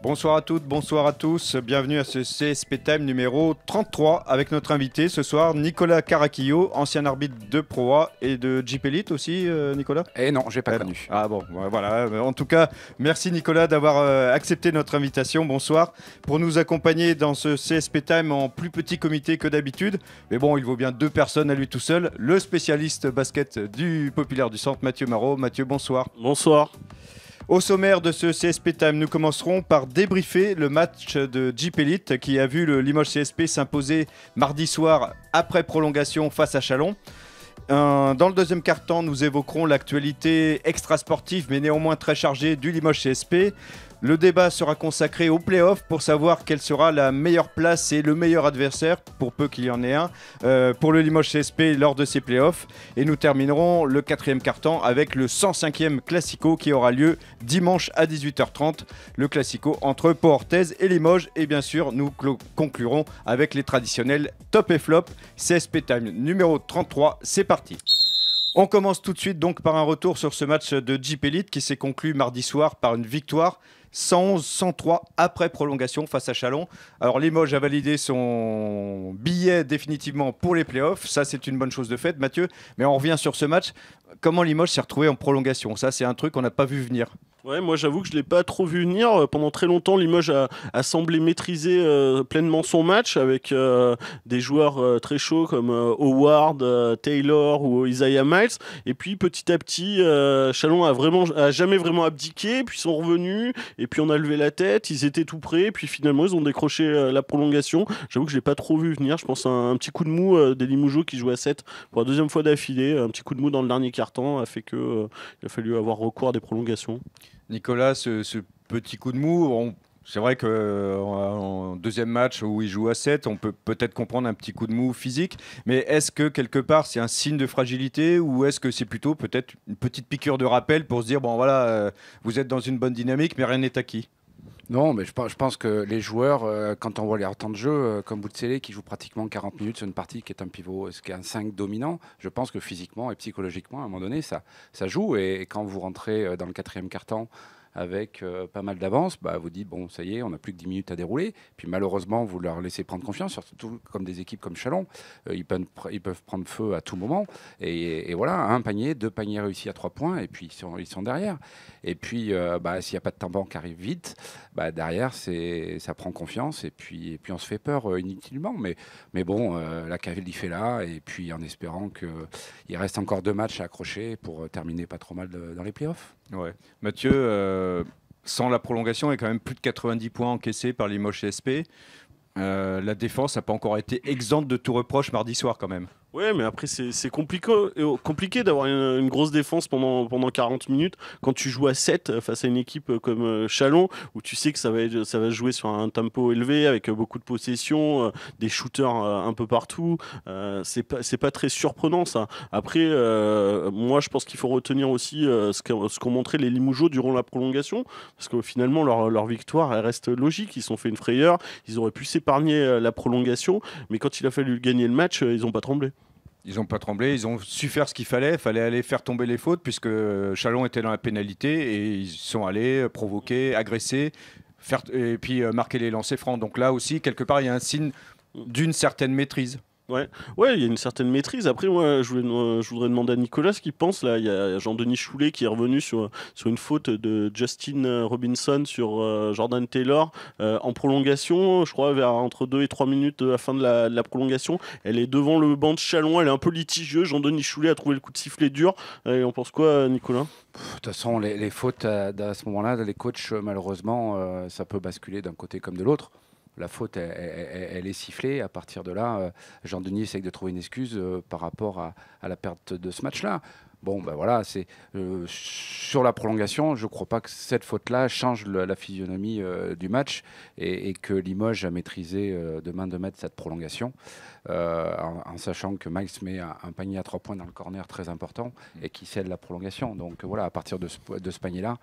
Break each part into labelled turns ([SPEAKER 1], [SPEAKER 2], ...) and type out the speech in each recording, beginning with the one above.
[SPEAKER 1] Bonsoir à toutes, bonsoir à tous, bienvenue à ce CSP Time numéro 33 avec notre invité ce soir, Nicolas Caraquillo, ancien arbitre de Pro A et de Jeep Elite aussi, Nicolas.
[SPEAKER 2] Eh non, j'ai pas connu.
[SPEAKER 1] Ah bon, voilà, en tout cas, merci Nicolas d'avoir accepté notre invitation, bonsoir, pour nous accompagner dans ce CSP Time en plus petit comité que d'habitude, mais bon, il vaut bien 2 personnes à lui tout seul, le spécialiste basket du Populaire du Centre, Mathieu Marot. Mathieu, bonsoir.
[SPEAKER 3] Bonsoir.
[SPEAKER 1] Au sommaire de ce CSP Time, nous commencerons par débriefer le match de Jeep Elite qui a vu le Limoges CSP s'imposer mardi soir après prolongation face à Chalon. Dans le deuxième quart-temps, nous évoquerons l'actualité extra-sportive mais néanmoins très chargée du Limoges CSP. Le débat sera consacré aux playoffs pour savoir quelle sera la meilleure place et le meilleur adversaire, pour peu qu'il y en ait un, pour le Limoges CSP lors de ces playoffs. Et nous terminerons le quatrième quart-temps avec le 105e Classico qui aura lieu dimanche à 18h30. Le Classico entre Pau-Orthez et Limoges. Et bien sûr, nous conclurons avec les traditionnels top et flop. CSP Time numéro 33, c'est parti. On commence tout de suite donc par un retour sur ce match de Jeep Elite qui s'est conclu mardi soir par une victoire 111-103 après prolongation face à Chalon. Alors Limoges a validé son billet définitivement pour les playoffs. Ça, c'est une bonne chose de faite, Mathieu. Mais on revient sur ce match. Comment Limoges s'est retrouvé en prolongation? Ça, c'est un truc qu'on n'a pas vu venir.
[SPEAKER 3] Ouais, moi j'avoue que je ne l'ai pas trop vu venir. Pendant très longtemps, Limoges a semblé maîtriser pleinement son match avec des joueurs très chauds comme Howard, Taylor ou Isaiah Miles. Et puis petit à petit, Chalon a jamais vraiment abdiqué. Puis ils sont revenus et puis on a levé la tête. Ils étaient tout prêts. Puis finalement, ils ont décroché la prolongation. J'avoue que je ne l'ai pas trop vu venir. Je pense à un petit coup de mou des Limougeaux qui jouent à 7 pour la deuxième fois d'affilée. Un petit coup de mou dans le dernier quart-temps a fait qu'il a fallu avoir recours à des prolongations.
[SPEAKER 1] Nicolas, ce petit coup de mou, c'est vrai qu'en deuxième match où il joue à 7, on peut peut-être comprendre un petit coup de mou physique, mais est-ce que quelque part c'est un signe de fragilité ou est-ce que c'est plutôt peut-être une petite piqûre de rappel pour se dire, bon voilà, vous êtes dans une bonne dynamique mais rien n'est acquis?
[SPEAKER 2] Non, mais je pense que les joueurs, quand on voit les temps de jeu, comme Boutsele qui joue pratiquement 40 minutes sur une partie qui est un pivot, ce qui est un 5 dominant, je pense que physiquement et psychologiquement, à un moment donné, ça joue. Et quand vous rentrez dans le quatrième quart-temps avec pas mal d'avance, vous dites, bon, ça y est, on n'a plus que 10 minutes à dérouler. Puis malheureusement, vous leur laissez prendre confiance, surtout comme des équipes comme Chalon. Ils peuvent prendre feu à tout moment. Et voilà, un panier, 2 paniers réussis à 3 points, et puis ils sont derrière. Et puis, s'il n'y a pas de tambour qui arrive vite, derrière, ça prend confiance, et puis on se fait peur inutilement. Mais bon, la qualif est là, et puis en espérant qu'il reste encore 2 matchs à accrocher pour terminer pas trop mal dans les playoffs.
[SPEAKER 1] Ouais. Mathieu, sans la prolongation, il y a quand même plus de 90 points encaissés par Limoges CSP. La défense n'a pas encore été exempte de tout reproche mardi soir quand même.
[SPEAKER 3] Ouais, mais après, c'est compliqué d'avoir une grosse défense pendant 40 minutes quand tu joues à 7 face à une équipe comme Chalon, où tu sais que ça va se jouer sur un tempo élevé avec beaucoup de possession, des shooters un peu partout. C'est pas très surprenant, ça. Après, moi, je pense qu'il faut retenir aussi ce qu'ont montré les Limougeaux durant la prolongation, parce que finalement, leur victoire, elle reste logique. Ils se sont fait une frayeur, ils auraient pu s'épargner la prolongation, mais quand il a fallu gagner le match, ils n'ont pas tremblé.
[SPEAKER 1] Ils n'ont pas tremblé, ils ont su faire ce qu'il fallait. Il fallait aller faire tomber les fautes puisque Chalon était dans la pénalité et ils sont allés provoquer, agresser, et puis marquer les lancers francs. Donc là aussi, quelque part, il y a un signe d'une certaine maîtrise.
[SPEAKER 3] Ouais, il y a une certaine maîtrise. Après, moi, je voudrais demander à Nicolas ce qu'il pense. Là, il y a Jean-Denis Choulet qui est revenu sur une faute de Justin Robinson sur Jordan Taylor en prolongation. Je crois entre 2 et 3 minutes de la fin de la prolongation. Elle est devant le banc de Chalon. Elle est un peu litigieuse. Jean-Denis Choulet a trouvé le coup de sifflet dur. Et on pense quoi, Nicolas?
[SPEAKER 2] De toute façon, les fautes à ce moment-là, les coachs, malheureusement, ça peut basculer d'un côté comme de l'autre. La faute, elle est sifflée. À partir de là, Jean-Denis essaye de trouver une excuse par rapport à la perte de ce match-là. Bon, voilà, sur la prolongation, je ne crois pas que cette faute-là change la physionomie du match et que Limoges a maîtrisé de main de maître cette prolongation. En sachant que Miles met un panier à 3 points dans le corner très important et qui scelle la prolongation. Donc voilà, à partir de ce panier-là,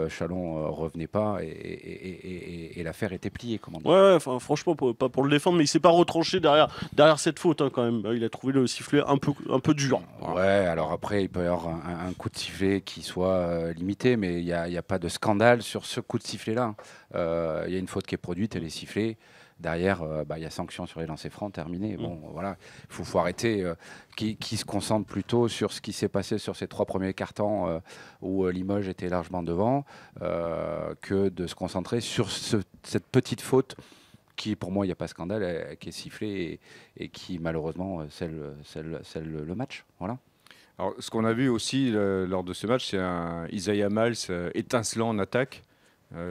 [SPEAKER 2] Chalon revenait pas et l'affaire était pliée. Comme on dit.
[SPEAKER 3] Ouais, franchement, pas pour le défendre, mais il s'est pas retranché derrière cette faute quand même. Il a trouvé le sifflet un peu dur.
[SPEAKER 2] Ouais, alors après, il peut y avoir un coup de sifflet qui soit limité, mais il n'y a pas de scandale sur ce coup de sifflet-là. Il y a une faute qui est produite, elle est sifflée. Derrière, il y a sanction sur les lancers francs, terminé. Bon, voilà, il faut arrêter. Qui se concentre plutôt sur ce qui s'est passé sur ces 3 premiers quarts-temps où Limoges était largement devant, que de se concentrer sur cette petite faute qui, pour moi, il n'y a pas scandale, qui est sifflée et qui, malheureusement, scelle le match. Voilà.
[SPEAKER 1] Alors, ce qu'on a vu aussi lors de ce match, c'est un Isaiah Miles étincelant en attaque.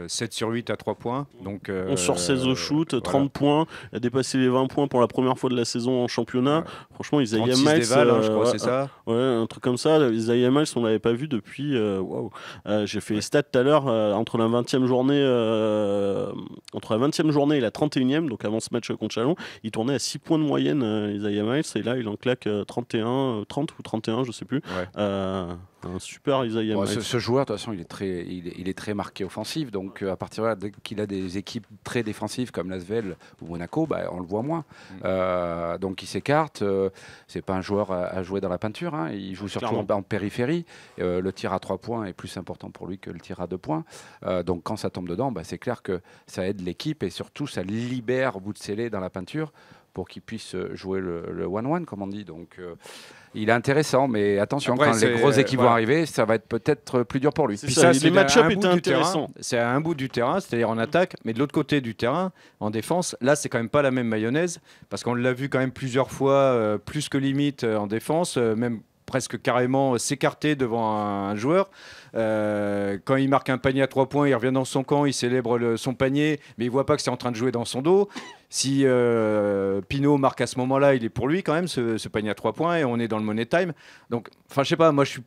[SPEAKER 1] 7 sur 8 à 3 points. Donc,
[SPEAKER 3] 11 sur 16 au shoot, 30 points. Il a dépassé les 20 points pour la première fois de la saison en championnat. Ouais. Franchement, Isaiah Miles.
[SPEAKER 1] Je crois, c'est ça.
[SPEAKER 3] Ouais, un truc comme ça. Isaiah Miles, on ne l'avait pas vu depuis. Wow. J'ai fait les stats tout à l'heure. Entre la 20e journée et la 31e, donc avant ce match contre Chalon, il tournait à 6 points de moyenne, Isaiah Miles. Et là, il en claque 30 ou 31, je ne sais plus. Ouais. Un super Isaiah Miles.
[SPEAKER 2] Ce joueur, de toute façon, il est très marqué offensif. Donc, à partir de là, dès qu'il a des équipes très défensives comme l'Asvel ou Monaco, on le voit moins. Donc, il s'écarte. C'est pas un joueur à jouer dans la peinture. Hein. Il joue surtout en périphérie. Le tir à 3 points est plus important pour lui que le tir à 2 points. Donc, quand ça tombe dedans, c'est clair que ça aide l'équipe et surtout, ça libère Boutsélé dans la peinture pour qu'il puisse jouer le 1-1, comme on dit. Donc, il est intéressant, mais attention, après, quand les grosses équipes vont arriver, ça va être peut-être plus dur pour lui.
[SPEAKER 3] Puis ça, les match-up étaient intéressants.
[SPEAKER 1] C'est à un bout du terrain, c'est-à-dire en attaque, mais de l'autre côté du terrain, en défense, là, c'est quand même pas la même mayonnaise, parce qu'on l'a vu quand même plusieurs fois, plus que limite en défense, même presque carrément s'écarter devant un joueur. Quand il marque un panier à 3 points, il revient dans son camp, il célèbre son panier, mais il voit pas que c'est en train de jouer dans son dos. Si Pinot marque à ce moment-là, il est pour lui quand même, ce panier à 3 points, et on est dans le money time. Donc, enfin, je sais pas, moi je suis...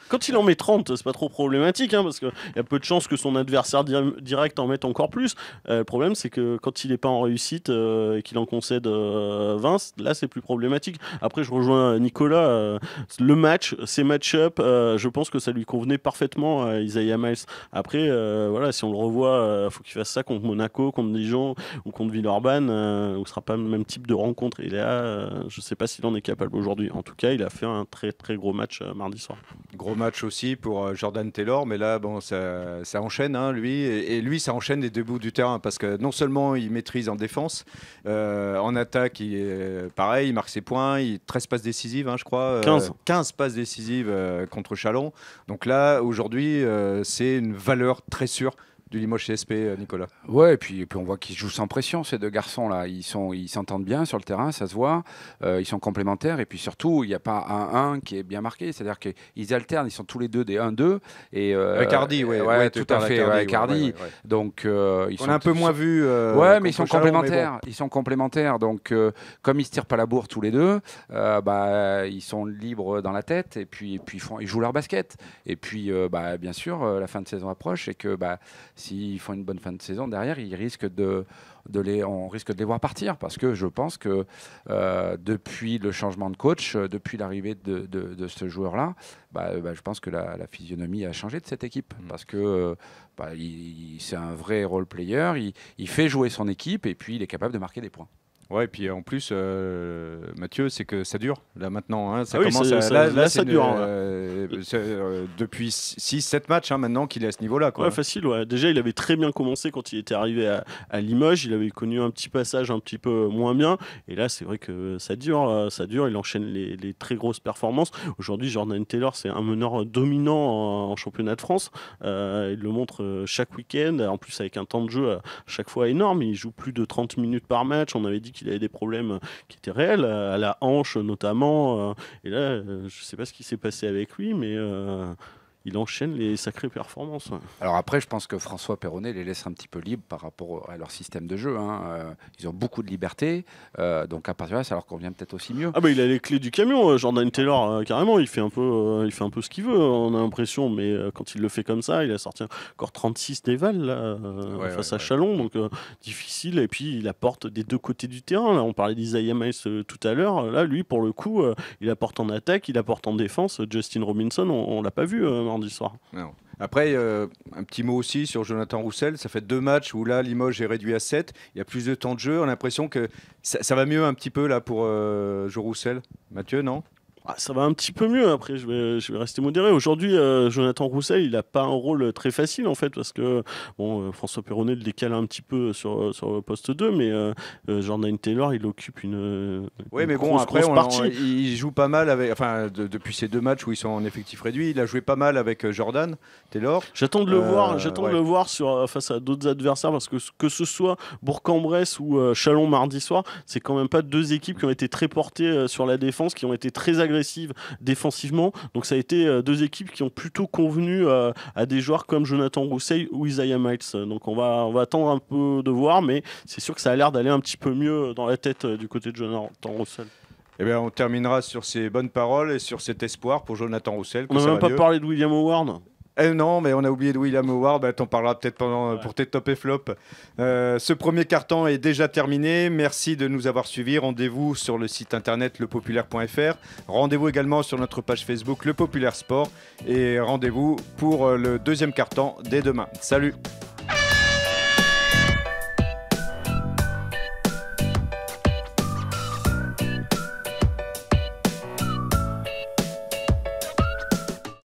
[SPEAKER 3] quand il en met 30, c'est pas trop problématique, hein, parce qu'il y a peu de chances que son adversaire direct en mette encore plus. Le problème, c'est que quand il n'est pas en réussite et qu'il en concède 20, là, c'est plus problématique. Après, je rejoins Nicolas. Le match, ces match-up, je pense que ça lui convenait parfaitement à Isaiah Miles. Après, voilà, si on le revoit, il faut qu'il fasse ça contre Monaco, contre Dijon ou contre Villeurbanne, où ce sera pas le même type de rencontre. Et là, je sais pas s'il en est capable aujourd'hui. En tout cas, il a fait un très très gros match mardi soir.
[SPEAKER 1] Gros match aussi pour Jordan Taylor, mais là bon, ça enchaîne, hein, lui, et lui ça enchaîne des deux bouts du terrain, parce que non seulement il maîtrise en défense, en attaque il est pareil, il marque ses points, 13 passes décisives, hein, je crois, 15 passes décisives contre Chalon. Donc là aujourd'hui c'est une valeur très sûre du Limoges CSP, Nicolas.
[SPEAKER 2] Ouais, et puis on voit qu'ils jouent sans pression, ces deux garçons-là. Ils s'entendent bien sur le terrain, ça se voit. Ils sont complémentaires. Et puis surtout, il n'y a pas un 1 qui est bien marqué. C'est-à-dire qu'ils alternent, ils sont tous les deux des 1-2.
[SPEAKER 1] Avec Hardy, oui.
[SPEAKER 2] Ouais, tout à fait, avec Hardy. Donc,
[SPEAKER 1] on a un peu moins vu.
[SPEAKER 2] Ouais, mais ils sont complémentaires. Bon. Ils sont complémentaires. Donc, comme ils ne se tirent pas la bourre tous les deux, ils sont libres dans la tête. Et puis ils jouent leur basket. Et puis, bien sûr, la fin de saison approche. Et que... s'ils font une bonne fin de saison, derrière, on risque de les voir partir, parce que je pense que depuis le changement de coach, depuis l'arrivée de ce joueur-là, je pense que la physionomie a changé de cette équipe, parce que c'est un vrai role player, il fait jouer son équipe et puis il est capable de marquer des points.
[SPEAKER 1] Ouais, et puis en plus, Mathieu, c'est que ça dure, là maintenant. Hein,
[SPEAKER 3] ça dure.
[SPEAKER 1] Depuis 6-7 matchs maintenant qu'il est à ce niveau-là. Quoi.
[SPEAKER 3] Ouais, facile, ouais. Déjà, il avait très bien commencé quand il était arrivé à Limoges. Il avait connu un petit passage un petit peu moins bien. Et là, c'est vrai que ça dure. Il enchaîne les très grosses performances. Aujourd'hui, Jordan Taylor, c'est un meneur dominant en championnat de France. Il le montre chaque week-end. En plus, avec un temps de jeu à chaque fois énorme. Il joue plus de 30 minutes par match. On avait dit qu'il avait des problèmes qui étaient réels, à la hanche notamment. Et là, je ne sais pas ce qui s'est passé avec lui, mais il enchaîne les sacrées performances.
[SPEAKER 2] Alors après, je pense que François Perronnet les laisse un petit peu libres par rapport à leur système de jeu. Hein. Ils ont beaucoup de liberté, donc à partir de là, ça leur convient peut-être aussi mieux.
[SPEAKER 3] Il a les clés du camion, Jordan Taylor, carrément. Il fait un peu ce qu'il veut, on a l'impression, mais quand il le fait comme ça, il a sorti encore 36 dévals là, face à Chalon, donc difficile. Et puis il apporte des deux côtés du terrain. Là, on parlait d'Isaiah Miles tout à l'heure. Là, lui, pour le coup, il apporte en attaque, il apporte en défense. Justin Robinson, on l'a pas vu mardi soir.
[SPEAKER 1] Non. Après, un petit mot aussi sur Jonathan Roussel. Ça fait 2 matchs où là, Limoges est réduit à 7. Il y a plus de temps de jeu. On a l'impression que ça va mieux un petit peu là pour Jo Roussel. Mathieu, non ?
[SPEAKER 3] Ça va un petit peu mieux. Après, je vais rester modéré. Aujourd'hui, Jonathan Roussel, il n'a pas un rôle très facile en fait, parce que François Perronnet le décale un petit peu sur le poste 2, mais Jordan Taylor, il occupe une
[SPEAKER 1] mais
[SPEAKER 3] grosse partie.
[SPEAKER 1] Il joue pas mal avec, depuis ces 2 matchs où ils sont en effectif réduit, il a joué pas mal avec Jordan Taylor.
[SPEAKER 3] J'attends de le voir face à d'autres adversaires, parce que ce soit Bourg-en-Bresse ou Chalon mardi soir, c'est quand même pas 2 équipes qui ont été très portées sur la défense, qui ont été très agressives défensivement. Donc ça a été 2 équipes qui ont plutôt convenu à des joueurs comme Jonathan Roussel ou Isaiah Miles. Donc on va attendre un peu de voir, mais c'est sûr que ça a l'air d'aller un petit peu mieux dans la tête du côté de Jonathan Roussel.
[SPEAKER 1] Eh bien, on terminera sur ces bonnes paroles et sur cet espoir pour Jonathan Roussel.
[SPEAKER 3] On n'a même pas parlé de William Howard.
[SPEAKER 1] Non, mais on a oublié de William Howard. T'en parleras peut-être pour tes top et flop. Ce premier carton est déjà terminé. Merci de nous avoir suivis. Rendez-vous sur le site internet lepopulaire.fr. Rendez-vous également sur notre page Facebook Le Populaire Sport. Et rendez-vous pour le deuxième carton dès demain. Salut!